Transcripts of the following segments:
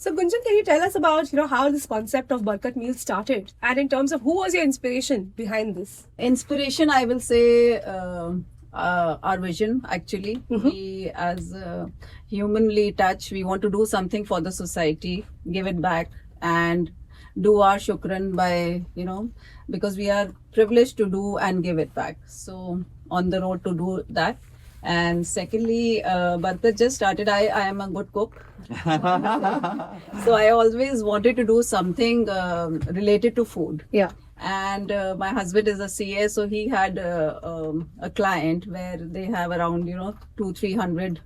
So Gunjan, can you tell us about how this concept of Barkat Meals started, and in terms of who was your inspiration behind this? Inspiration, I will say, our vision. Actually, we as humanly touch, we want to do something for the society, give it back, and do our shukran by because we are privileged to do and give it back. So on the road to do that. And secondly, Barkat just started. I am a good cook. So I always wanted to do something related to food. Yeah. And my husband is a CA, so he had a client where they have around 200-300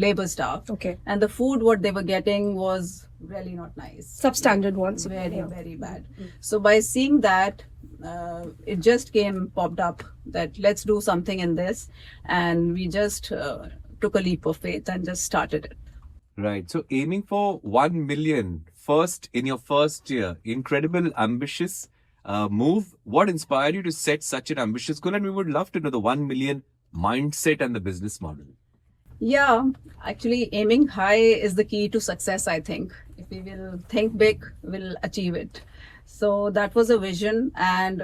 labor staff. Okay. And the food what they were getting was really not nice. Substandard ones. Very Yeah. very bad. So by seeing that, it just popped up that let's do something in this, and we just took a leap of faith and just started it. Right. So aiming for 1 million first in your first year, incredible, ambitious move. What inspired you to set such an ambitious goal? And we would love to know the 1 million mindset and the business model. Yeah, actually, aiming high is the key to success, I think. If we will think big, we'll achieve it. So that was a vision, and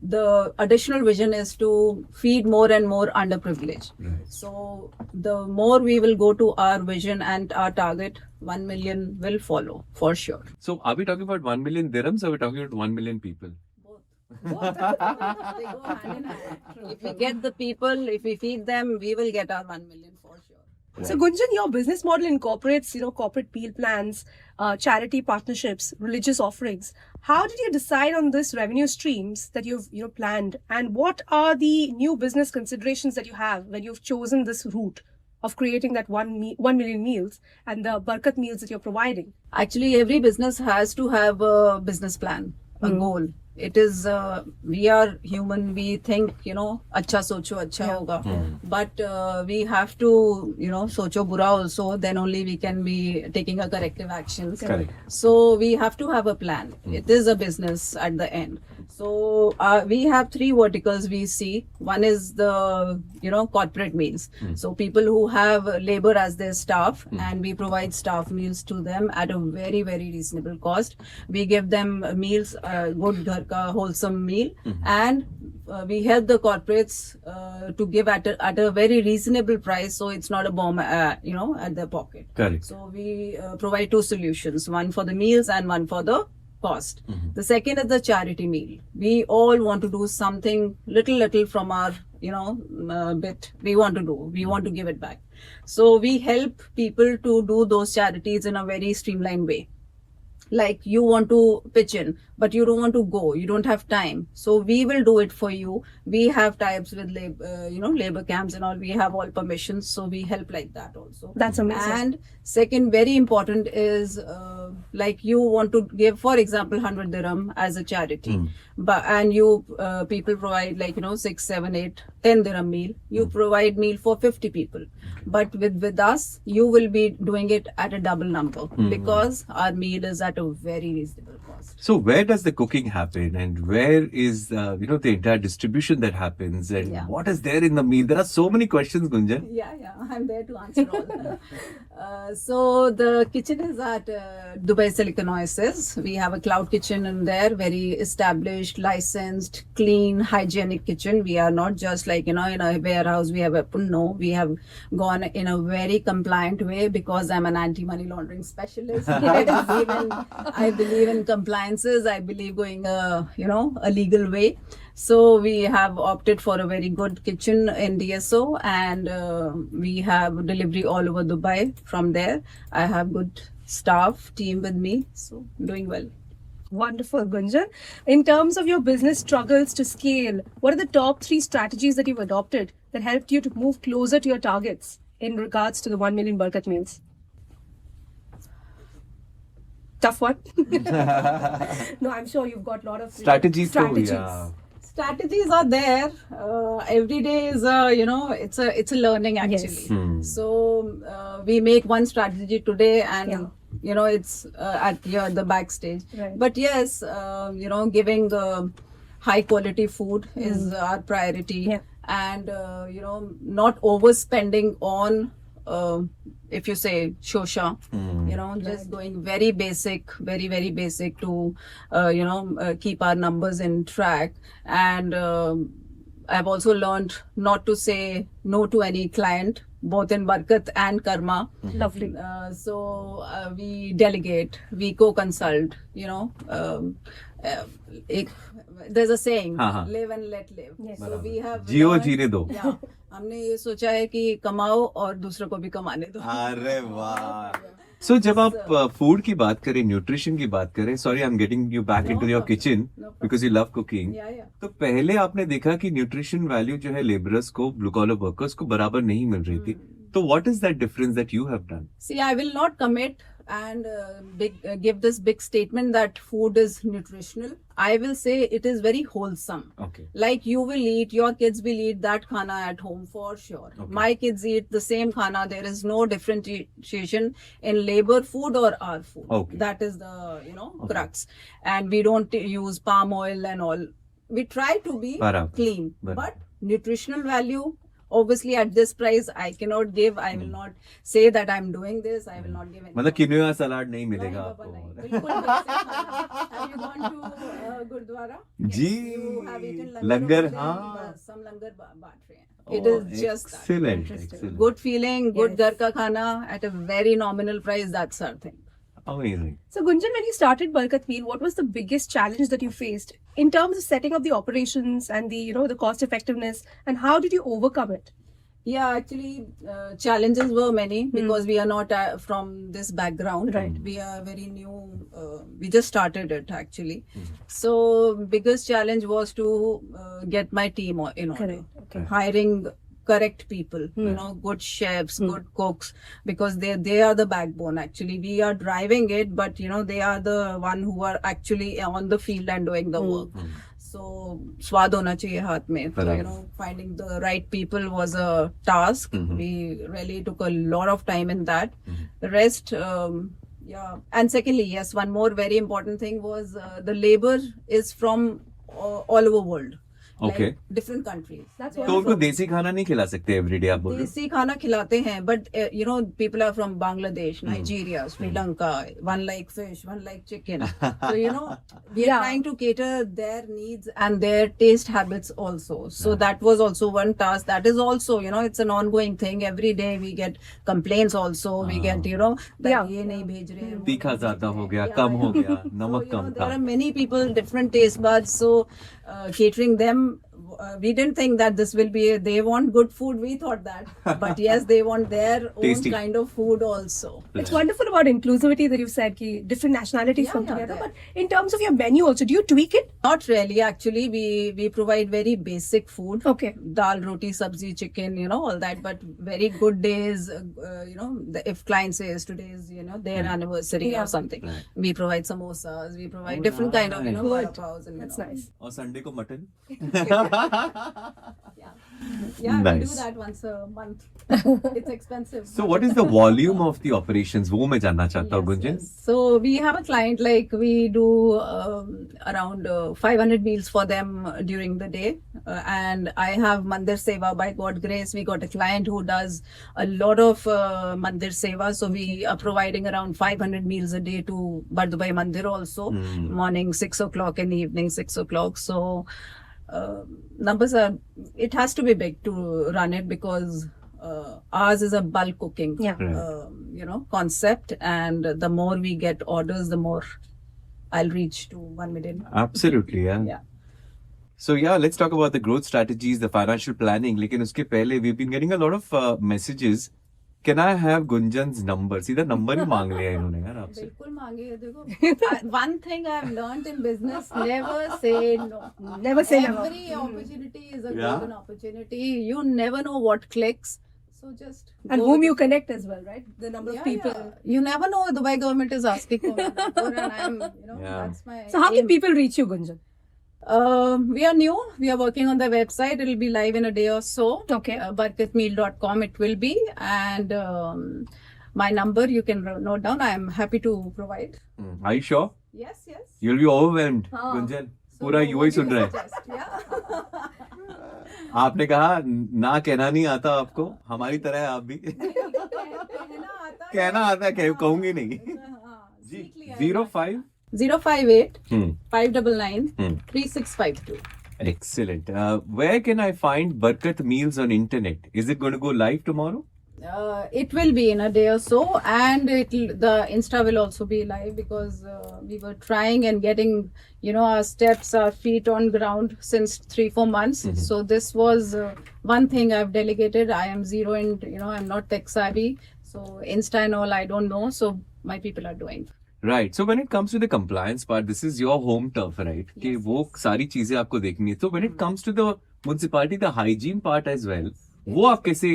the additional vision is to feed more and more underprivileged. Right. So the more we will go to our vision and our target, 1 million will follow for sure. So are we talking about 1 million dirhams or are we talking about 1 million people? Both. They go hand in hand. If we get the people, if we feed them, we will get our 1 million for sure. So Gunjan, your business model incorporates corporate meal plans, charity partnerships, religious offerings. How did you decide on this revenue streams that you've planned, and what are the new business considerations that you have when you've chosen this route of creating that 1 million meals and the Barkat meals that you're providing? Actually, every business has to have a business plan, a goal. It is, we are human, we think, acha socho, acha hoga. But we have to, socho bura also, then only we can be taking a corrective actions. Correct. So we have to have a plan. It is a business at the end. So we have 3 verticals we see. One is the, corporate meals. So people who have labor as their staff, and we provide staff meals to them at a very, very reasonable cost. We give them meals, good ghar ka wholesome meal, and we help the corporates to give at a very reasonable price, so it's not a bomb, at their pocket. Correct. So we provide 2 solutions, one for the meals and one for the cost. The second is the charity meal. We all want to do something little from our bit we want to do. We want to give it back. So we help people to do those charities in a very streamlined way. Like you want to pitch in, but you don't want to go, you don't have time, so we will do it for you. We have types with labor camps and all. We have all permissions, so we help like that also. That's amazing. And second, very important is like you want to give, for example, 100 dirham as a charity, and you people provide 6, 7, 8, 10 dirham meal. You provide meal for 50 people, but with us you will be doing it at a double number, because our meal is at a very reasonable cost. So where does the cooking happen, and where is the entire distribution that happens, and what is there in the meal? There are so many questions, Gunjan. Yeah, I'm there to answer all. So the kitchen is at Dubai Silicon Oasis. We have a cloud kitchen in there, very established, licensed, clean, hygienic kitchen. We are not just like in a warehouse we have no, we have gone in a very compliant way, because I'm an anti-money laundering specialist. I believe in compliances. I believe going a legal way. So we have opted for a very good kitchen in DSO, and we have delivery all over Dubai from there. I have good staff team with me, so doing well. Wonderful, Gunjan. In terms of your business struggles to scale, what are the top 3 strategies that you've adopted that helped you to move closer to your targets in regards to the 1 million Barkat meals? Tough one. No, I'm sure you've got a lot of Strategies. strategies. Too, yeah. Strategies are there. Every day is it's a learning actually. Yes. So we make one strategy today, and it's at the backstage. Right. But yes, giving high quality food is our priority, and not overspending on if you say shosha, you know, just going very basic, very, very basic to, keep our numbers in track. And I've also learned not to say no to any client, both in Barkat and Karma. Lovely. We delegate, we co-consult, there's a saying, हाँ. live and let live. Yes. So we have Jio learned- जीने दो. Yeah. हमने ये सोचा है कि कमाओ और दूसरों को भी कमाने दो. अरे वाह. So जब आप फूड की बात करें, न्यूट्रिशन की बात करें, sorry I am getting you back into your kitchen No problem. Because you love cooking. Yeah, yeah. तो पहले आपने देखा कि न्यूट्रिशन वैल्यू जो है लेबरर्स को, ब्लू कॉलर वर्कर्स को बराबर नहीं मिल रही थी. तो what is that difference that you have done? See, I will not commit and give this big statement that food is nutritional. I will say it is very wholesome. Okay. Like you will eat, your kids will eat that khana at home for sure. Okay. My kids eat the same khana. There is no differentiation in labor food or our food. Okay. That is the Okay. crux. And we don't use palm oil and all. We try to be Barabar. clean, Barabar. but nutritional value. Obviously, at this price, I cannot give. I will not say that I'm doing this. I will not give any. मतलब quinoa सलाद नहीं नहीं, मिलेगा बाबा, नहीं. आपको. बिल्कुल basic खाना. Have you gone to Gurdwara? Ji. You have eaten langar, over there? हाँ. बस, some langar बांट रहे हैं. Oh, It is just that. excellent. Interesting. Excellent. Good feeling, good Yes. घर का खाना at a very nominal price. That's our thing. Amazing. So, Gunjan, when you started Barkat Meal, what was the biggest challenge that you faced in terms of setting up the operations and the cost effectiveness, and how did you overcome it? Yeah, actually, challenges were many because we are not from this background. Right. We are very new. We just started it actually. So biggest challenge was to get my team in order. Correct. Okay. Hiring correct people, good chefs, good cooks, because they are the backbone. Actually, we are driving it, but they are the one who are actually on the field and doing the work. So स्वाद होना चाहिए हाथ में. So, Barabar. finding the right people was a task. We really took a lot of time in that. The rest, yeah. And secondly, yes, one more very important thing was the labor is from all over world. Okay. Like different countries. That's They are तो उनको from- देसी खाना नहीं खिला सकते everyday, आप बोल रहे हो? देसी खाना खिलाते हैं, but people are from Bangladesh, Nigeria, Sri Lanka. One like fish, one like chicken. So we are Yeah. trying to cater their needs and their taste habits also. So that was also one task. That is also it's an ongoing thing. Every day we get complaints also. We get that Yeah. ये नहीं भेज रहे हैं, वो तीखा नहीं ज्यादा भेज हो रहे गया, हैं. कम हो गया, So, नमक कम there था. are many people, different taste buds. So catering them, we didn't think that this will be. They want good food. We thought that, but yes, they want their Tasty. own kind of food also. It's wonderful about inclusivity that you said ki different nationalities Yeah, come yeah, together. yeah. But in terms of your menu also, do you tweak it? Not really. Actually, we provide very basic food. Okay. Dal, roti, sabzi, chicken, all that. But very good days, if client says today is, their anniversary Yeah. or something, Right. we provide samosas, we provide Oh, different kind of, nice. vada Good. pavs and That's nice. और Sunday को mutton. Yeah, we Nice. do that once a month. It's expensive. So what is the volume of the operations? वो मैं जानना चाहता हूँ, Gunjan. So we have a client, like we do around 500 meals for them during the day. And I have Mandir Seva. By God grace, we got a client who does a lot of Mandir Seva. So we are providing around 500 meals a day to Bardubai Mandir also. Morning 6 o'clock and evening 6 o'clock. So numbers are, it has to be big to run it because ours is a bulk cooking Yeah. Right. concept, and the more we get orders, the more I'll reach to 1 million. Absolutely, yeah. Yeah. So yeah, let's talk about the growth strategies, the financial planning. लेकिन उसके पहले we've been getting a lot of messages. Can I have Gunjan's number? सीधा number ही मांग लिया इन्होंने यार आपसे. बिल्कुल मांगे देखो. One thing I've learned in business: never say no. Never say never. Every opportunity is a Yeah. golden opportunity. You never know what clicks. So just And go whom with you it. connect as well, right? The number of Yeah, people. yeah. You never know. Dubai government is asking for my number, and I'm, Yeah. that's my. So how can aim. people reach you, Gunjan? We are new. We are working on the website. It will be live in a day or so. Okay. Barkatmeal.com it will be. And my number you can note down. I am happy to provide. Are you sure? Yes, yes. You'll be overwhelmed, हाँ. Gunjan. So पूरा what यूं ही do soon you रहा है. suggest? Yeah. आपने कहा ना कहना नहीं आता आपको, हमारी तरह है आप भी. कहना आता है, कहूंगी नहीं. जी, 05. 058 Hmm. 599 Hmm. 3652. Excellent. Where can I find Barkat Meals on internet? Is it going to go live tomorrow? It will be in a day or so, and the Insta will also be live because we were trying and getting, our steps, our feet on ground since 3-4 months. Mhm. So this was one thing I've delegated. I am zero and I'm not tech savvy, so Insta and all I don't know. So my people are doing. Right. So when it comes to the compliance part, this is your home turf, right? कि Yes, वो yes. सारी चीजें आपको देखनी है. So when it comes to the municipality, the hygiene part as well, वो आप कैसे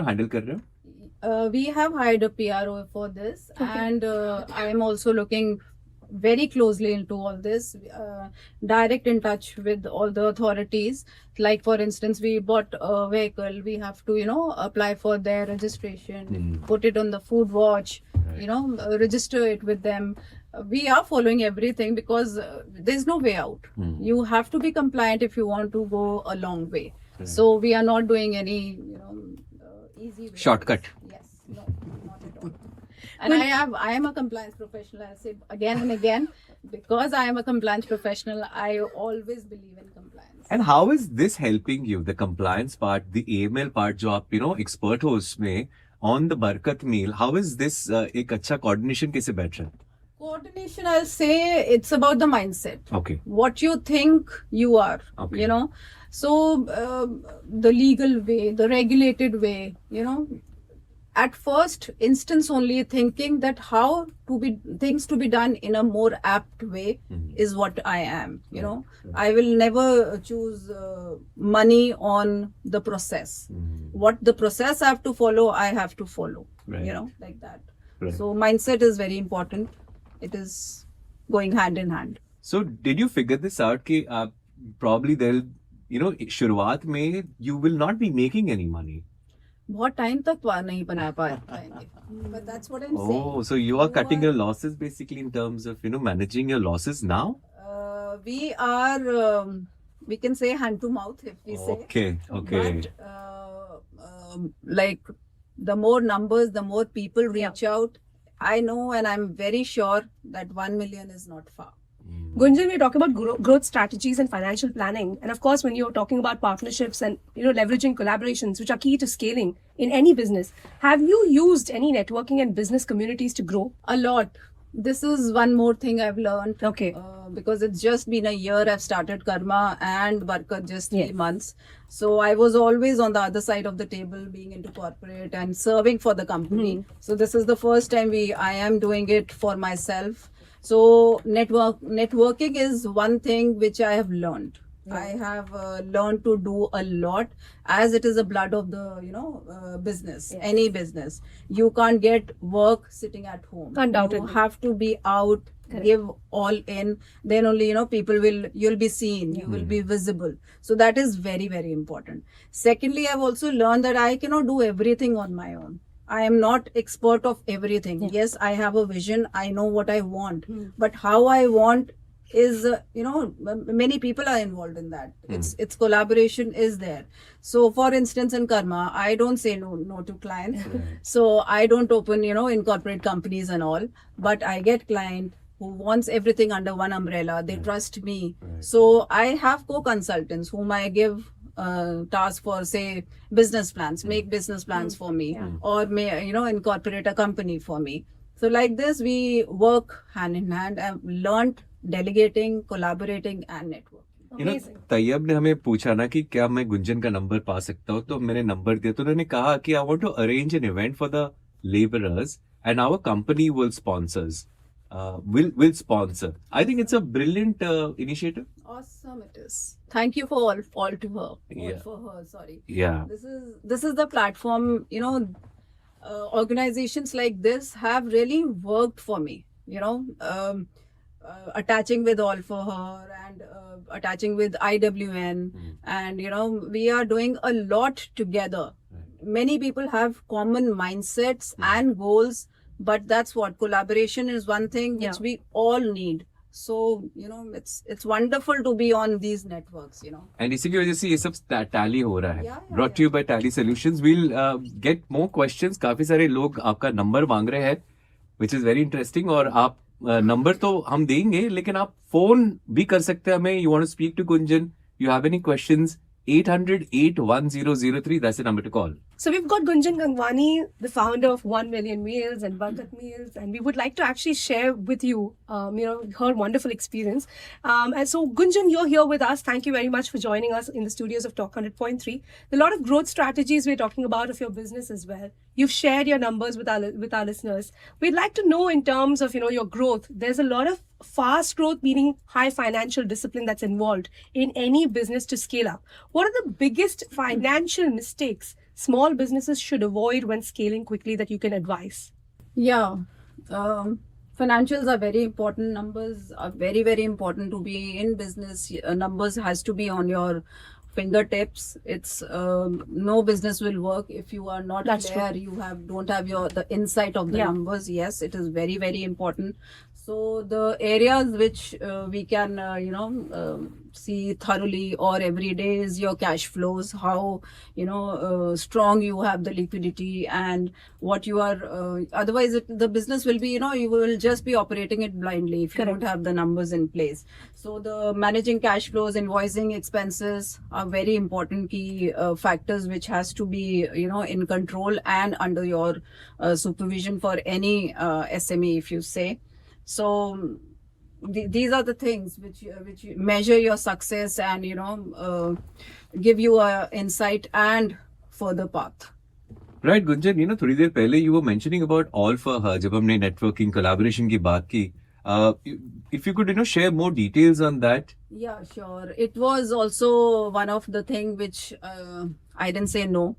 handle कर रहे हो? We have hired a PRO for this, and I am also looking very closely into all this, direct in touch with all the authorities. Like for instance, we bought a vehicle, we have to apply for their registration, Hmm. put it on the food watch, Right. register it with them. We are following everything because there's no way out. Hmm. You have to be compliant if you want to go a long way. Right. So we are not doing any easy way. Shortcut. Yes, no, not at all. And I am a compliance professional. I say again and again, because I am a compliance professional, I always believe in compliance. And how is this helping you? The compliance part, the AML part, जो आप expert हो उसमें on the Barkat meal. How is this एक अच्छा coordination कैसे बैठ रहा है? Coordination, I'll say it's about the mindset. Okay. What you think you are, Okay. So the legal way, the regulated way, at first instance only thinking that how things to be done in a more apt way Mhm. is what I am. Right. I will never choose money on the process. Mhm. What the process I have to follow, I have to follow. Right. Like that. Right. So mindset is very important. It is going hand in hand. So did you figure this out कि आप probably they'll शुरुआत में you will not be making any money. बहुत time तक नहीं बना पाएंगे. But that's what I'm saying. Oh, so you are You cutting are- your losses basically in terms of managing your losses now. We are, we can say hand to mouth if we say. Okay. But like the more numbers, the more people reach out. I know and I'm very sure that 1 million is not far. Mm. Gunjan, we're talking about growth strategies and financial planning. And of course, when you're talking about partnerships and leveraging collaborations, which are key to scaling in any business, have you used any networking and business communities to grow? A lot. This is one more thing I've learned. Okay. Because it's just been a year I've started Karma and Barkat just 3 Yes. months. So I was always on the other side of the table being into corporate and serving for the company. So this is the first time I am doing it for myself. So networking is one thing which I have learned. I have learned to do a lot as it is a blood of the business, Yes. any business. You can't get work sitting at home. Undoubtedly. You have to be out, Correct. give all in. Then only, you'll be seen, you will be visible. So that is very, very important. Secondly, I've also learned that I cannot do everything on my own. I am not expert of everything. Yeah. Yes, I have a vision. I know what I want. Hmm. But how I want is many people are involved in that. It's collaboration is there. So for instance in Karma, I don't say no to clients. So I don't open incorporate companies and all, but I get client who wants everything under one umbrella. They trust me. Right. So I have co-consultants whom I give task for, say, business plans, make business plans for me, Yeah. or may incorporate a company for me. So like this, we work hand in hand. I've learned delegating, collaborating, and networking. Amazing. Tayyab ने हमें पूछा ना कि क्या मैं गुंजन का number पा सकता हूँ, तो मैंने नंबर दिया. तो उन्होंने कहा कि I want to arrange an event for the laborers and our company will sponsors. Will sponsor. I think it's a brilliant initiative. Awesome it is. Thank you for all to her. Yeah. All for her. Sorry. Yeah. This is the platform. Organizations like this have really worked for me. Attaching with All for Her and attaching with IWN, and we are doing a lot together. Right. Many people have common mindsets and goals, but that's what collaboration is one thing which Yeah. we all need. So it's wonderful to be on these networks. And इसी की वजह से ये सब tally हो रहा है. Yeah, yeah, brought you by Tally Solutions. We'll get more questions. काफी सारे लोग आपका नंबर मांग रहे हैं, विच इज वेरी इंटरेस्टिंग. और आप नंबर तो हम देंगे, लेकिन आप फोन भी कर सकते हैं हमें. You want to speak to Gunjan, you have any questions, 800-81003, that's the number to call. So we've got Gunjan Gangwani, the founder of 1 Million Meals and Barkat Meals, and we would like to actually share with you, her wonderful experience. And so Gunjan, you're here with us. Thank you very much for joining us in the studios of Talk 100.3. A lot of growth strategies we're talking about of your business as well. You've shared your numbers with our listeners. We'd like to know in terms of your growth. There's a lot of fast growth, meaning high financial discipline that's involved in any business to scale up. What are the biggest financial mistakes small businesses should avoid when scaling quickly that you can advise? Yeah. Financials are very important. Numbers are very, very important to be in business. Numbers has to be on your fingertips. It's no business will work if you are not That's clear. true. You don't have the insight of the Yeah. numbers. Yes, it is very, very important. So the areas which we can see thoroughly or every day is your cash flows, how strong you have the liquidity, and what you are otherwise the business will be you will just be operating it blindly if you Correct. don't have the numbers in place. So the managing cash flows, invoicing, expenses are very important key factors which has to be in control and under your supervision for any SME, if you say. So these are the things which you measure your success and give you a insight and further path. Right, Gunjan, थोड़ी देर पहले you were mentioning about All for Her, जब हमने networking collaboration की बात की. If you could share more details on that. Yeah, sure. It was also one of the thing which I didn't say no,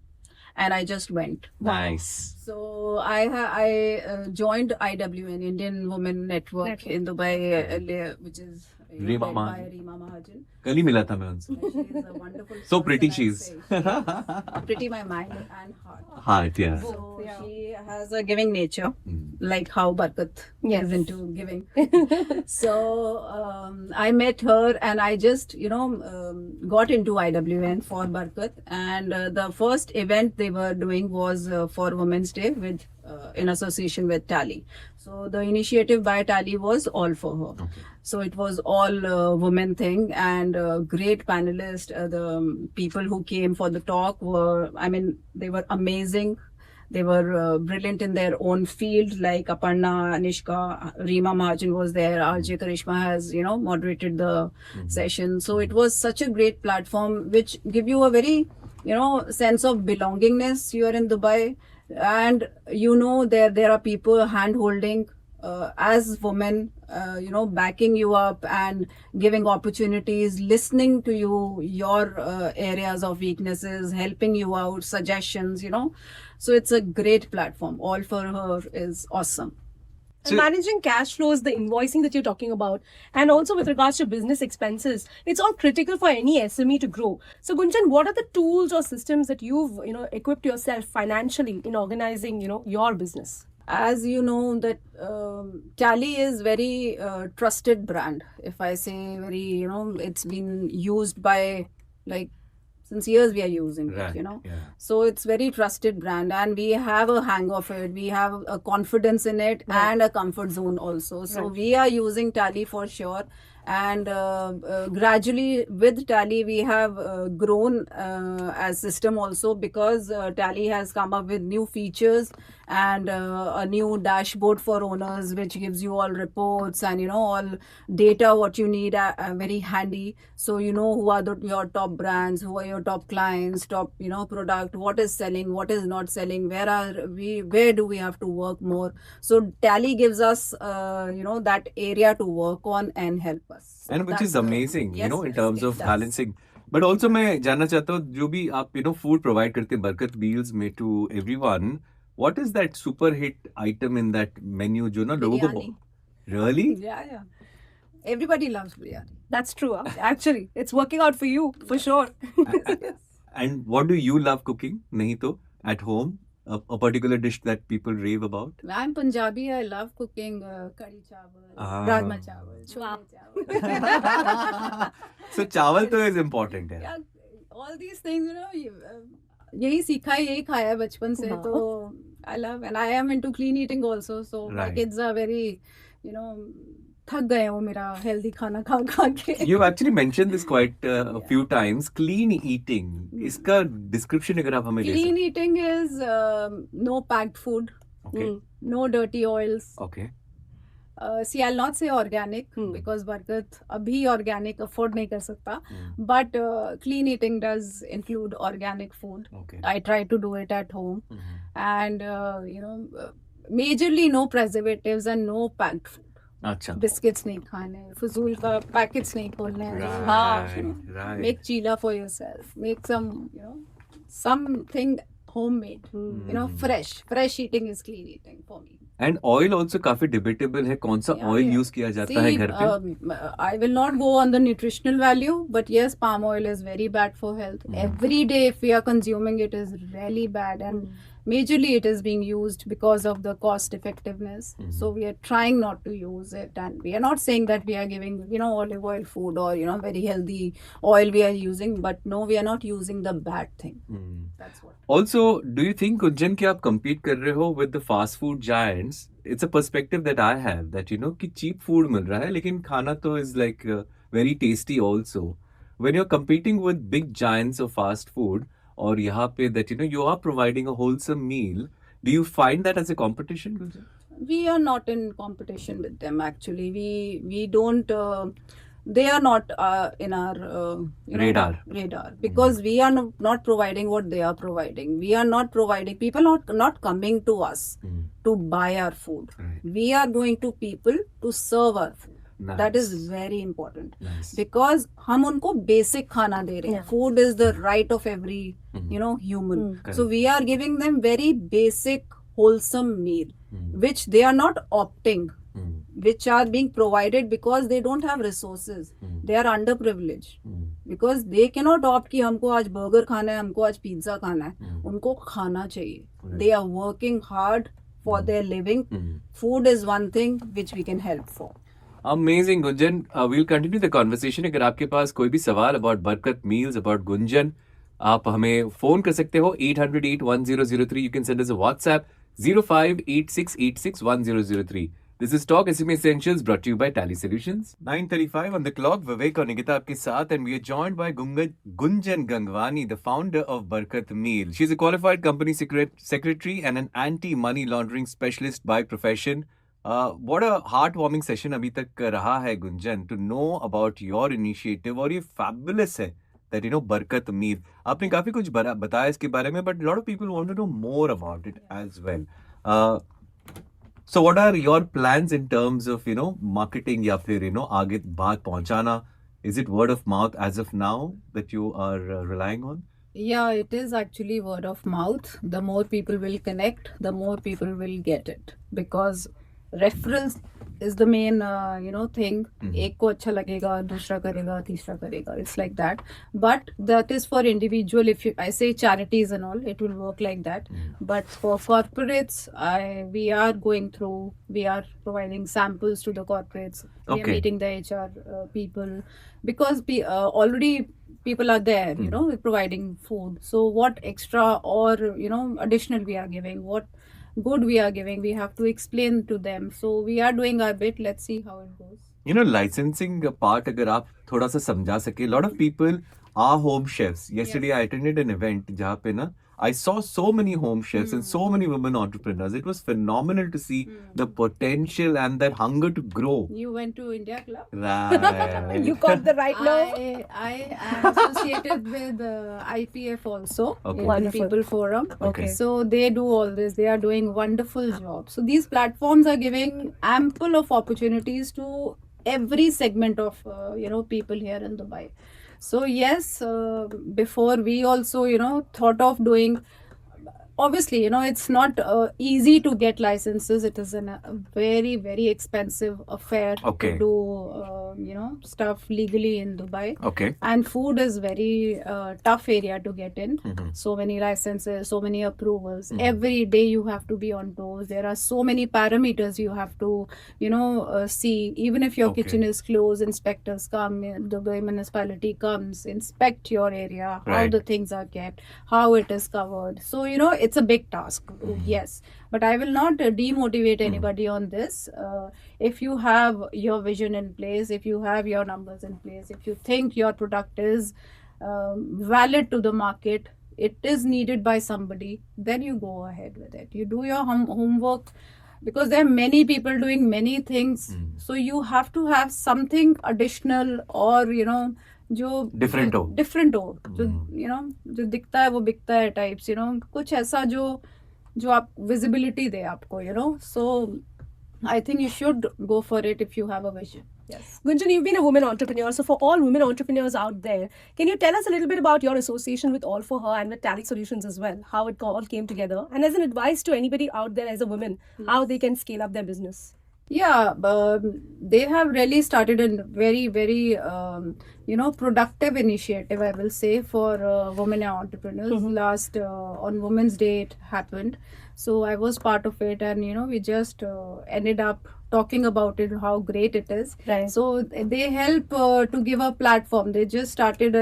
and I just went. Nice. So I joined IWN, Indian Women Network in Dubai, which is Reema led by Mahajan. Reema Mahajan. कल ही मिला था मैं उनसे. She is a wonderful So person, pretty I'd she is. say. Pretty my mind and heart. Heart, yeah. So Yeah. she has a giving nature, Mm. like how Barkat Yes. is into giving. So I met her and I just got into IWN for Barkat, and the first event they were doing was for Women's Day with in association with Tally. So the initiative by Tally was All for Her. Okay. So it was all women thing, and great panelists. The people who came for the talk they were amazing. They were brilliant in their own field, like Aparna, Anishka, Reema Mahajan was there. RJ Karishma has, moderated the session. So it was such a great platform, which give you a very, sense of belongingness. You are in Dubai, and there are people hand holding as women, backing you up and giving opportunities, listening to you, your areas of weaknesses, helping you out, suggestions, So it's a great platform. All for Her is awesome. And So- managing cash flows, the invoicing that you're talking about, and also with regards to business expenses, it's all critical for any SME to grow. So Gunjan, what are the tools or systems that you've equipped yourself financially in organizing your business? As you know that Tally is very trusted brand. If I say very, it's been used by since years we are using Right. it, Yeah. So it's very trusted brand, and we have a hang of it. We have a confidence in it and a comfort zone also. So Right. we are using Tally for sure. And gradually with Tally we have grown as system also, because Tally has come up with new features and a new dashboard for owners, which gives you all reports and all data what you need very handy. So who are your top brands, who are your top clients, top product, what is selling, what is not selling, where do we have to work more. So Tally gives us that area to work on and help us. So And which that's is the- amazing, Yes, in yes, terms it of does. balancing. But also मैं जानना चाहता हूँ, जो भी आप food provide करते हैं Barkat Meals में to everyone, what is that super hit item in that menu जो ना लोगों को Biryani. really? Yeah. Everybody loves biryani. That's true. Actually, it's working out for you for sure. And what do you love cooking? नहीं तो at home? a particular dish that people rave about? I'm Punjabi. I love cooking curry chawal, Ah. rajma chawal, chole chawal. So chawal to is important. है. Yeah, all these things, यही सीखा है, यही खाया है बचपन से, हाँ. तो I love, and I am into clean eating also. So my Right. kids are very, थक गए हो मेरा healthy खाना खा खा के. You've actually mentioned this quite a few times. Clean eating. इसका description अगर आप हमें दे Clean eating is no packed food, Okay. no dirty oils. Okay. See, I'll not say organic because बरकत अभी organic afford नहीं कर सकता. But clean eating does include organic food. Okay. I try to do it at home. Mhm. And majorly no preservatives and no packed food. अच्छा. Biscuits नहीं खाने, फजूल का packets नहीं खोलने. Right. Make chila for yourself. Make some, something homemade. Fresh eating is clean eating for me. And oil also काफी debatable है. कौन सा Yeah, oil yeah. use किया जाता है घर पे? I will not go on the nutritional value, but yes, palm oil is very bad for health. Every day, if we are consuming it, is really bad, and majorly it is being used because of the cost effectiveness. So we are trying not to use it, and we are not saying that we are giving, olive oil food or very healthy oil we are using, but no, we are not using the bad thing. That's what. Also, do you think, Gunjan, कि आप compete कर रहे हो with the fast food giants? It's a perspective that I have that कि cheap food मिल रहा है लेकिन खाना तो is like very tasty also. When you're competing with big giants of fast food और यहाँ पे that you are providing a wholesome meal, do you find that as a competition, Gunjan? We are not in competition with them actually. We don't. They are not in our Radar. because we are not providing what they are providing. We are not providing. People are not coming to us to buy our food. Right. We are going to people to serve our food. Nice. That is very important. Nice. Because हम उनको basic खाना दे रहे हैं. Yeah. Food is the right of every human. So we are giving them very basic wholesome meal, which they are not opting, which are being provided because they don't have resources. They are underprivileged because they cannot opt कि हमको आज burger खाना है, हमको आज pizza खाना है. उनको खाना चाहिए. They are working hard for their living. Food is one thing which we can help for. Amazing, Gunjan. We'll continue the conversation. अगर आपके पास कोई भी सवाल about बरकत meals, about गुंजन, आप हमें फोन कर सकते हो 800-81003. You can send us a WhatsApp 0586861003. This is Talk SMA Essentials brought to you by Tally Solutions. 9:35 on the clock. Vivek और निकिता आपके साथ, and we are joined by Gunjan Gangwani, the founder of Barkat Meal. She's a qualified company secretary and an anti-money laundering specialist by profession. What a heartwarming session अभी तक रहा है Gunjan, to know about your initiative, और ये fabulous है that Barkat Meal. आपने काफी कुछ बताया इसके बारे में, but a lot of people want to know more about it as well. So what are your plans in terms of marketing या फिर आगे बात पहुंचाना? Is it word of mouth as of now that you are relying on? Yeah, it is actually word of mouth. The more people will connect, the more people will get it, because reference is the main thing. एक को अच्छा लगेगा, दूसरा करेगा, तीसरा करेगा. It's like that. But that is for individual. If I say charities and all, it will work like that. But for corporates, we are providing samples to the corporates. We are meeting the HR people, because already people are there, providing food. So what extra or additional we are giving, what good we are giving, we have to explain to them. So we are doing our bit. Let's see how it goes. Licensing part अगर आप थोड़ा सा समझा सके. lot of people are home chefs. Yesterday I attended an event जहाँ पे ना I saw so many home chefs and so many women entrepreneurs. It was phenomenal to see the potential and that hunger to grow. You went to India Club? Right. You got the right note. I am associated with IPF also, Okay. in Wonderful. People Forum. Okay. So they do all this. They are doing wonderful job. So these platforms are giving ample of opportunities to every segment of people here in Dubai. So yes, before we also thought of doing. Obviously, it's not easy to get licenses. It is a very, very expensive affair Okay. to do stuff legally in Dubai. Okay. And food is very tough area to get in. Mhm. So many licenses, so many approvals. Mhm. Every day you have to be on toes. There are so many parameters you have to see. Even if your Okay. kitchen is closed, inspectors come, Dubai municipality comes, inspect your area, how Right. the things are kept, how it is covered. So it's a big task. Yes, but I will not demotivate anybody on this. If you have your vision in place, if you have your numbers in place, if you think your product is valid to the market, it is needed by somebody, then you go ahead with it. You do your homework, because there are many people doing many things. So you have to have something additional, or जो Different हो. Different हो, जो दिखता है वो बिकता है types, कुछ ऐसा जो आप विजिबिलिटी दे आपको, so I think you should go for it if you have a vision. Yes. Gunjan, you've been a woman entrepreneur. So for all women entrepreneurs out there, can you tell us a little bit about your association with All for Her and with Tally Solutions as well? How it all came together? And as an advice to anybody out there as a woman, how they can scale up their business? Yeah, they have really started a very, very, productive initiative, I will say, for women entrepreneurs. Last on Women's Day, it happened. So I was part of it, and we just ended up talking about it, how great it is. Right. So they help to give a platform. They just started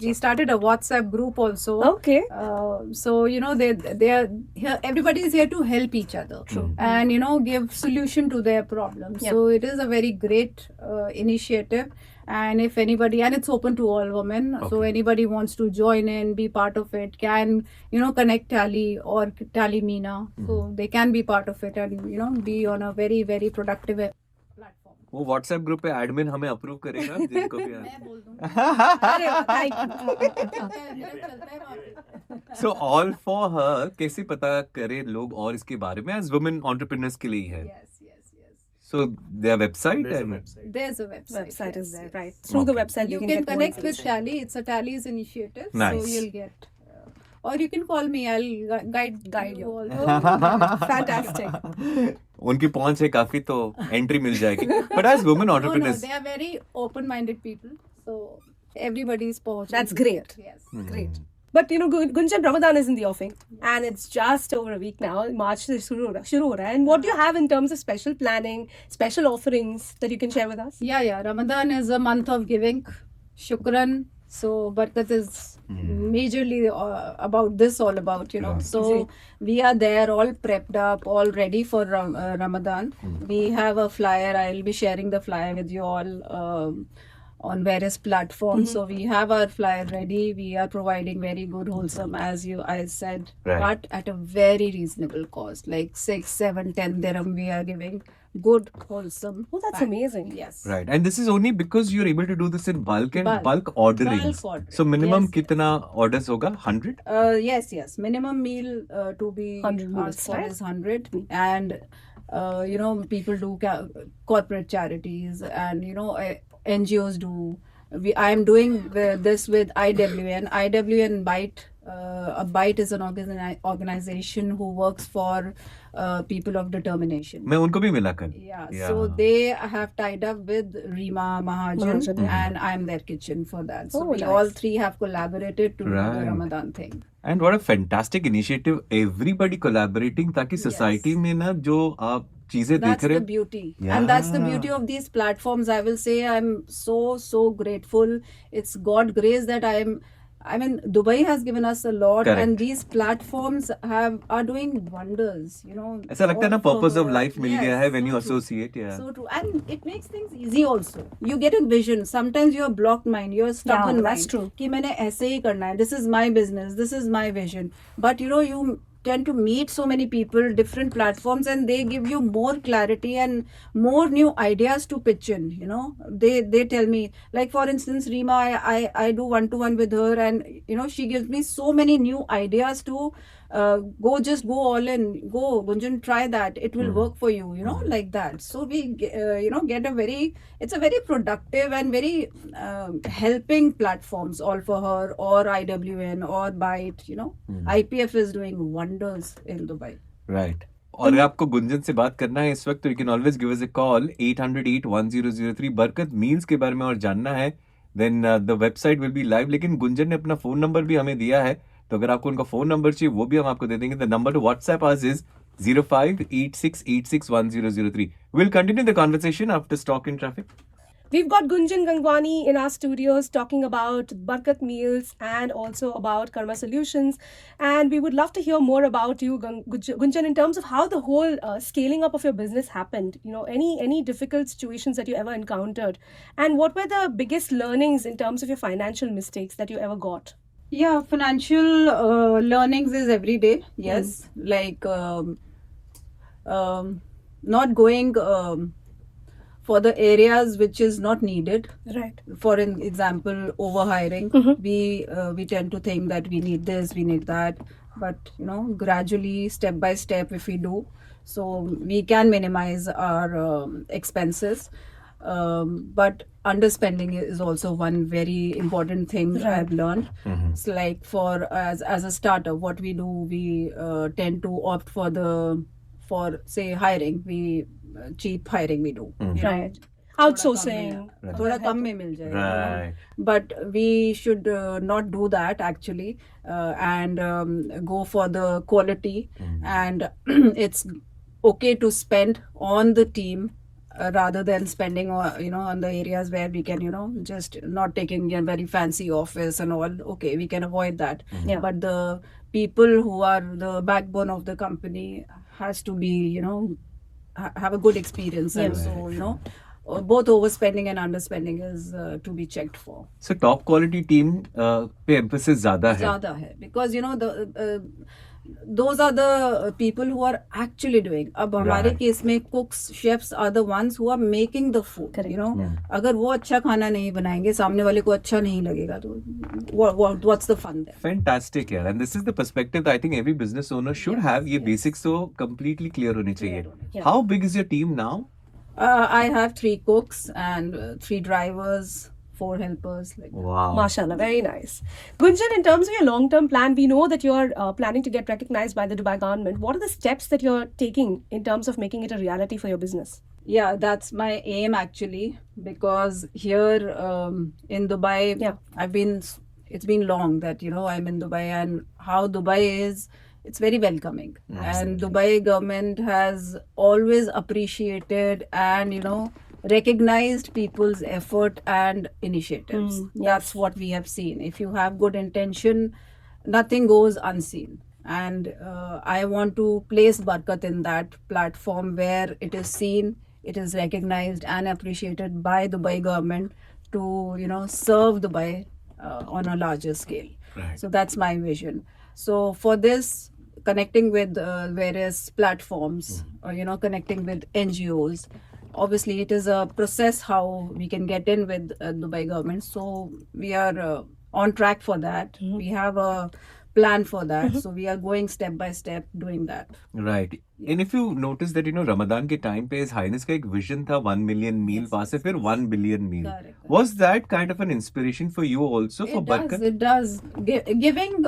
we started a WhatsApp group also. Okay. So they are here. Everybody is here to help each other. True. And give solution to their problems. Yeah. So it is a very great initiative. And if anybody, and it's open to all women, so Okay. anybody wants to join in, be part of it, can connect Tally or Tally Meena, so they can be part of it and be on a very, very productive platform. वो WhatsApp group पे admin हमें approve करेगा जिनको भी मैं बोल दूँ अरे वाह, thank you. चलता है वहाँ पे। So all for her कैसे पता करें लोग और इसके बारे में as women entrepreneurs के लिए ही है. Yes, yes, yes. So their website There's a and website. There's a website. Website is yes, there, yes. right? Through the Okay. website, You can can get more connect with information. Tally. It's a Tally's initiative, Nice. so you'll get. Or you can call me. I'll guide you. Oh, fantastic. उनकी पहुंच है काफी तो entry मिल जाएगी. But as women No, entrepreneurs, they are very open-minded people. So everybody is powerful. That's great. Yes. Great. But Gunjan, Ramadan is in the offing, and it's just over a week now. March se shuru ho raha hai. And what do you have in terms of special planning, special offerings that you can share with us? Yeah. Ramadan is a month of giving. Shukran. So Barakat is majorly about this, all about, Right. So we are there, all prepped up, all ready for Ramadan. We have a flyer. I'll be sharing the flyer with you all on various platforms. So we have our flyer ready. We are providing very good, wholesome, as I said, Right. but at a very reasonable cost, like 6, 7, 10 dirham we are giving. Good, wholesome. Oh, that's pack. amazing. Yes. right? And this is only because you're able to do this in bulk and Bulk. bulk ordering. Bulk ordering. So minimum Yes. कितना orders होगा? 100? Yes. Minimum meal to be 100 meals, asked for right? is 100. And, people do corporate charities, and, NGOs do. I am doing this with IWN. IWN Byte. Byte is an organization who works for people of determination. मैं उनको भी मिला कर. Yeah, Yeah. so they have tied up with Rima Mahajan, Mahajan. and I'm their kitchen for that. So Oh, we nice. all three have collaborated to do Right. the Ramadan thing. And what a fantastic initiative. Everybody collaborating ताकि Yes. society में ना जो आप चीजें देख That's रहे the हो. beauty. And that's the Yeah. beauty of these platforms. I will say I'm so grateful. It's God grace that Dubai has given us a lot. Correct. And these platforms are doing wonders, ऐसा लगता है ना all for purpose of her. life मिल गया Yes, है when so you true. associate. Yeah. So true. And it makes things easy also. You get a vision. Sometimes you're blocked mind. You're stuck Yeah, in that's mind. true. कि मैंने ऐसे ही करना है. This is my business. This is my vision. But you tend to meet so many people, different platforms, and they give you more clarity and more new ideas to pitch in. They tell me, like for instance, Rima, I do one-to-one with her, and she gives me so many new ideas to go all in. Go, Gunjan, try that. It will work for you. Like that. So we get it's a very productive and very helping platforms, all for her or IWN or Byte. IPF is doing wonders in Dubai. Right. और अगर आपको गुंजन से बात करना है इस वक्त तो you can always give us a call 808-1003 Barkat Meals के बारे में और जानना है then the website will be live. लेकिन गुंजन ने अपना फोन नंबर भी हमें दिया है, तो अगर आपको उनका फोन नंबर चाहिए वो भी हम आपको दे देंगे। The number two WhatsApp us is 0586861003। We'll continue the conversation after stock and traffic. We've got Gunjan Gangwani in our studios talking about Barkat Meals and also about Karma Solutions. And we would love to hear more about you, Gunjan, in terms of how the whole scaling up of your business happened. You know, any difficult situations that you ever encountered, and what were the biggest learnings in terms of your financial mistakes that you ever got? Yeah, financial learnings is every day. Yes, like not going for the areas which is not needed. Right. For an example, overhiring. We tend to think that we need this, we need that, but you know, gradually, step by step, if we do, so we can minimize our expenses. But underspending is also one very important thing I've learned. It's like as a startup, what we do, we tend to opt for say hiring. We cheap hiring we do. You know, Right. Outsourcing. थोड़ा कम में मिल जाएगा. Right. But we should not do that actually, and go for the quality. And it's okay to spend on the team rather than spending on the areas where we can just not taking a very fancy office and all. Okay, we can avoid that. Yeah. But the people who are the backbone of the company has to be have a good experience. And so both overspending and underspending is to be checked for. So top quality team पे emphasis ज़्यादा है. ज़्यादा है because those are the people who are actually doing. अब हमारे case में cooks, chefs are the ones who are making the food. अगर वो अच्छा खाना नहीं बनाएंगे, सामने वाले को अच्छा नहीं लगेगा, तो what's the fun there? Fantastic, yeah. And this is the perspective that I think every business owner should have. ये basics तो completely clear होने चाहिए. Yeah. How big is your team now? I have 3 cooks and 3 drivers, 4 helpers. Like Wow. Mashallah, very nice. Gunjan, in terms of your long-term plan, we know that you're planning to get recognized by the Dubai government. What are the steps that you're taking in terms of making it a reality for your business? Yeah, that's my aim actually, because here in Dubai, it's been long that I'm in Dubai, and how Dubai is, it's very welcoming. And Dubai government has always appreciated and recognized people's effort and initiatives. That's what we have seen. If you have good intention, nothing goes unseen. And I want to place Barkat in that platform where it is seen, it is recognized and appreciated by Dubai government to serve Dubai on a larger scale. Right. So that's my vision. So for this, connecting with various platforms, or connecting with NGOs. Obviously, it is a process how we can get in with Dubai government. So we are on track for that. We have a plan for that. So we are going step by step doing that. Right. And if you notice that Ramadan के time पे His Highness का एक vision था 1 million meal, वहाँ से फिर 1 billion meal. Correct. Was that kind of an inspiration for you also for Barkat? It does. Giving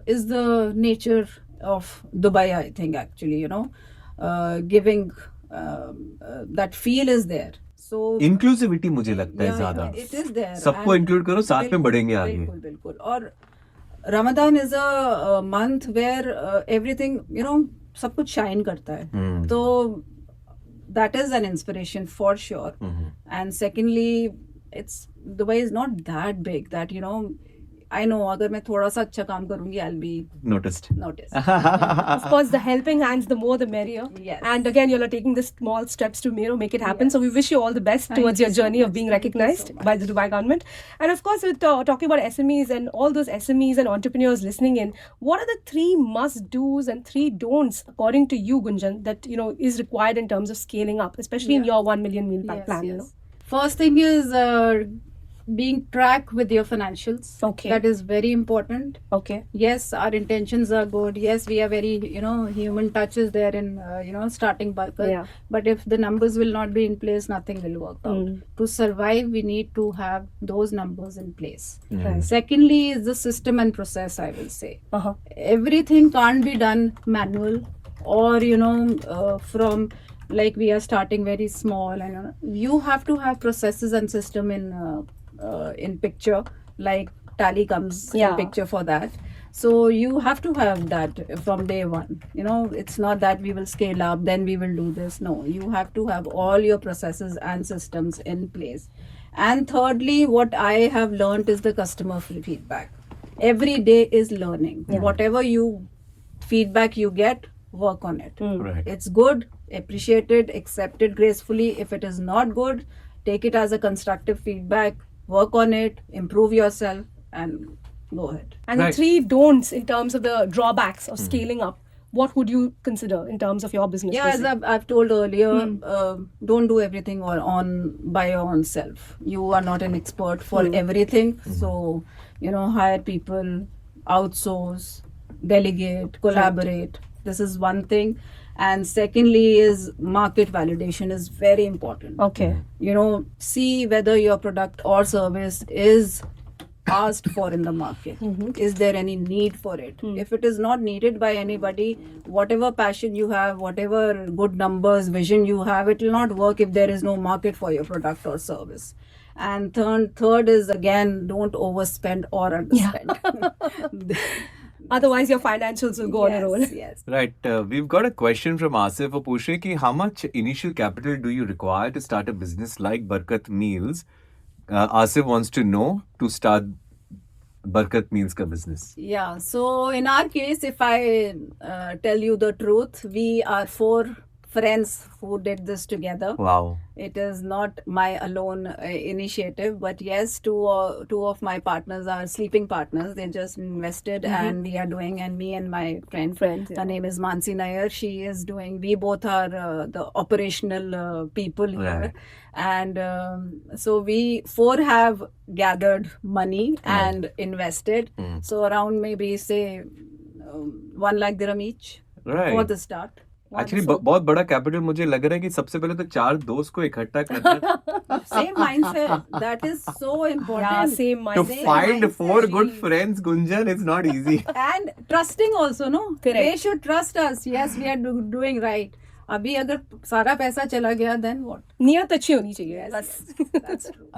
is the nature of Dubai, I think, actually, giving that feel is there. So Inclusivity मुझे लगता है ज़्यादा. it is there. सबको And include करो, साथ में बढ़ेंगे आगे. बिल्कुल. और Ramadan is a month where everything, सब कुछ shine करता है. So that is an inspiration for sure. And secondly, Dubai is not that big that I know अगर मैं थोड़ा सा अच्छा काम करूंगी, I'll be Noticed. Of course, the helping hands, the more the merrier. Yes. And again, you're taking the small steps to make it happen. Yes. So we wish you all the best Thank towards you your so journey of much. being Thank you so recognized much. by the Dubai government. And of course, with talking about SMEs and all those SMEs and entrepreneurs listening in, what are the 3 must-dos and 3 don'ts, according to you, Gunjan, that is required in terms of scaling up, especially in your 1 million meal plan? First thing is being track with your financials. Okay. That is very important. Okay. Yes, our intentions are good. Yes, we are very human touches there in starting Barkat. Yeah. But if the numbers will not be in place, nothing will work out. To survive, we need to have those numbers in place. Right. Secondly is the system and process, I will say. Everything can't be done manual or from like we are starting very small, and you have to have processes and system in picture, like Tally comes Yeah. in picture for that. So you have to have that from day one. It's not that we will scale up, then we will do this. No, you have to have all your processes and systems in place. And thirdly, what I have learned is the customer feedback. Every day is learning. Whatever feedback you get, work on it. Right. It's good, appreciate it, accept it gracefully. If it is not good, take it as a constructive feedback, work on it, improve yourself, and go ahead. And the Right. 3 don'ts in terms of the drawbacks of scaling up, what would you consider in terms of your business? Yeah, as I've told earlier, don't do everything on by your own self. You are not an expert for everything. So, hire people, outsource, delegate, collaborate. This is one thing. And secondly is market validation is very important. Okay. See whether your product or service is asked for in the market. Is there any need for it? If it is not needed by anybody, whatever passion you have, whatever good numbers, vision you have, it will not work if there is no market for your product or service. And third is, again, don't overspend or underspend. Otherwise, your financials will go on a roll. Yes. Right. We've got a question from Asif for Pushe ki how much initial capital do you require to start a business like Barkat Meals? Asif wants to know to start Barkat Meals ka business. Yeah. So in our case, if I tell you the truth, we are 4 friends who did this together. Wow. It is not my alone initiative, but yes, two of my partners are sleeping partners. They just invested, and we are doing. And me and my friend, yeah. her name is Mansi Nair. She is doing. We both are the operational people here, Right. and so we 4 have gathered money and invested. So around maybe say 1 lakh dirham each Right. for the start. Actually, बहुत बड़ा capital मुझे लग रहा है कि सबसे पहले तो 4 दोस्त को इकट्ठा करना Same mindset. That is so important. Yeah, same to mindset. find mindset, 4 good she- friends, Gunjan, it's not easy. And trusting also, no? Correct. They should trust us. Yes, we are doing right. अभी अगर सारा पैसा चला गया, then what? नियत अच्छी होनी चाहिए. Yes, that's true.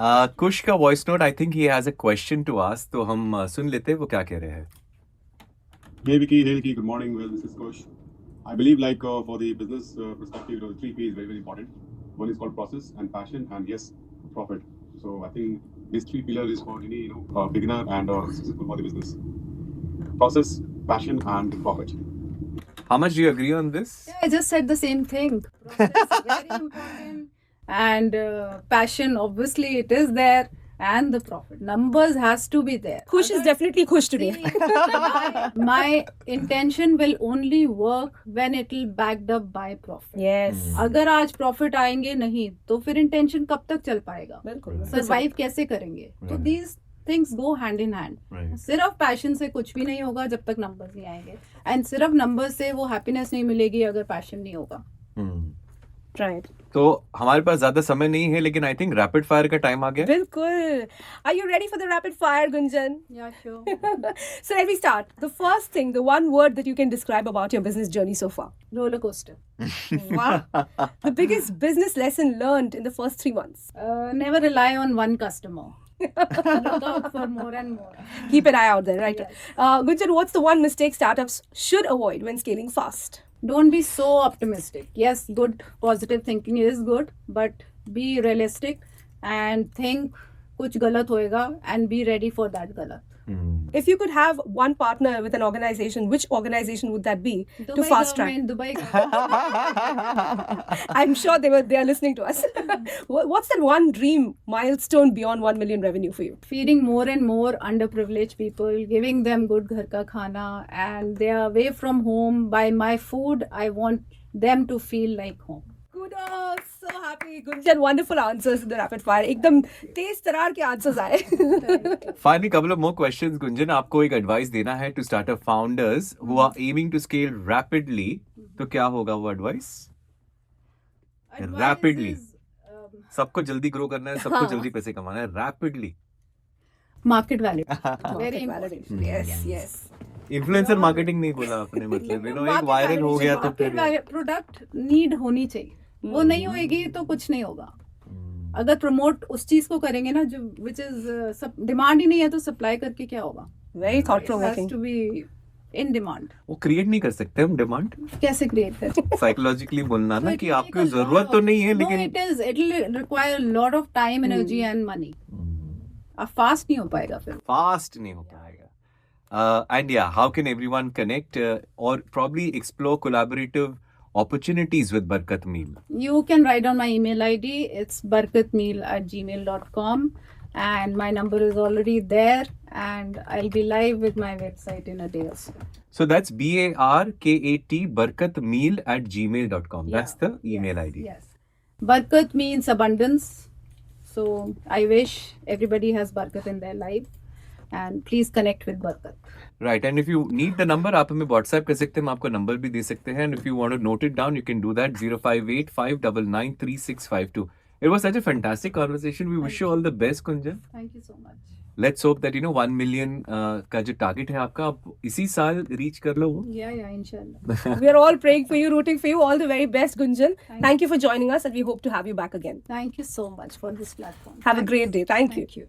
Kush का voice note, I think he has a question to ask. तो हम सुन लेते हैं वो क्या कह रहे हैं. Hey Vicky, good morning. Well, this is Kush. I believe for the business perspective, the 3 P is very, very important. One is called process and passion and yes, profit. So I think these 3 pillars is for any beginner and successful for the business. Process, passion and profit. How much do you agree on this? Yeah, I just said the same thing. Process very important, and passion, obviously, it is there, and the profit numbers has to be there. Kush is definitely Kush today. My intention will only work when it will backed up by profit. Yes. अगर आज profit आएंगे नहीं तो फिर intention कब तक चल पाएगा? बिल्कुल. सरवाइव कैसे करेंगे? तो these things go hand in hand. Right. सिर्फ पैशन से कुछ भी नहीं होगा जब तक नंबर्स नहीं आएंगे, एंड सिर्फ नंबर्स से वो हैप्पीनेस नहीं मिलेगी अगर पैशन नहीं होगा. Right. तो हमारे पास ज्यादा समय नहीं है, लेकिन आई थिंक रैपिड फायर का टाइम आ गया. बिल्कुल. Are you ready for the rapid fire, Gunjan? Yeah, sure. So let me start. The first thing, the one word that you can describe about your business journey so far. Roller coaster. Wow. The biggest business lesson learned in the first 3 months. Never rely on one customer. Look out for more and more. Keep an eye out there, right? Gunjan, what's the one mistake startups should avoid when scaling fast? Don't be so optimistic. Yes, good positive thinking is good, but be realistic and think कुछ गलत होएगा and be ready for that गलत. If you could have one partner with an organization, which organization would that be to Dubai fast track? government, Dubai government. I'm sure they are listening to us. What's that one dream milestone beyond 1 million revenue for you? Feeding more and more underprivileged people, giving them good ghar ka khana, and they are away from home. By my food, I want them to feel like home. Kudos, so happy. Gunjan, wonderful answers in the rapid fire. एकदम तेज तरार के answers आए. Finally, couple of more questions, Gunjan. आपको एक advice देना है to startup founders who are aiming to scale rapidly. तो क्या होगा वो advice? Advice Rapidly. is, सबको जल्दी ग्रो करना है, सबको जल्दी पैसे कमाना है, rapidly. market value. Very Market important. validation. Yes, yes. Influencer marketing नहीं बोला आपने, मतलब एक वायरल हो गया तो फिर प्रोडक्ट नीड होनी चाहिए, वो नहीं होएगी तो कुछ नहीं होगा। अगर प्रमोट उस चीज को करेंगे ना जो विच इज डिमांड ही नहीं है, तो सप्लाई करके क्या होगा? Very thought It has provoking. to be in demand. वो क्रिएट नहीं कर सकते हम डिमांड, कैसे क्रिएट करें? साइकोलॉजिकली बोलना ना So it कि will आपको take a जरूरत lot तो of- नहीं है No, लेकिन it will require a lot of time, energy and money. अब फास्ट नहीं हो पाएगा फिर। फास्ट नहीं हो पाएगा। And yeah, how can everyone connect or probably explore collaborative opportunities with Barkat Meal? You can write on my email ID. It's barkatmeal@gmail.com, and my number is already there. And I'll be live with my website in a day or so. So that's BARKAT barkatmeal@gmail.com. That's the email ID. Yes. Barkat means abundance. So I wish everybody has Barkat in their life. And please connect with Barkat. Right, and if you need the number, आप हमें WhatsApp कर सकते हैं, हम आपको number भी दे सकते हैं, and if you want to note it down, you can do that 058-599-3652. It was such a fantastic conversation. We wish you all the best, Kunjan. Thank you so much. Let's hope that 1 million का जो target है आपका, आप इसी साल reach कर लो वो। Yeah, inshallah. We are all praying for you, rooting for you. All the very best, Gunjan. Thank you for joining us, and we hope to have you back again. Thank you so much for this platform. Have a great day. Thank you. Thank you.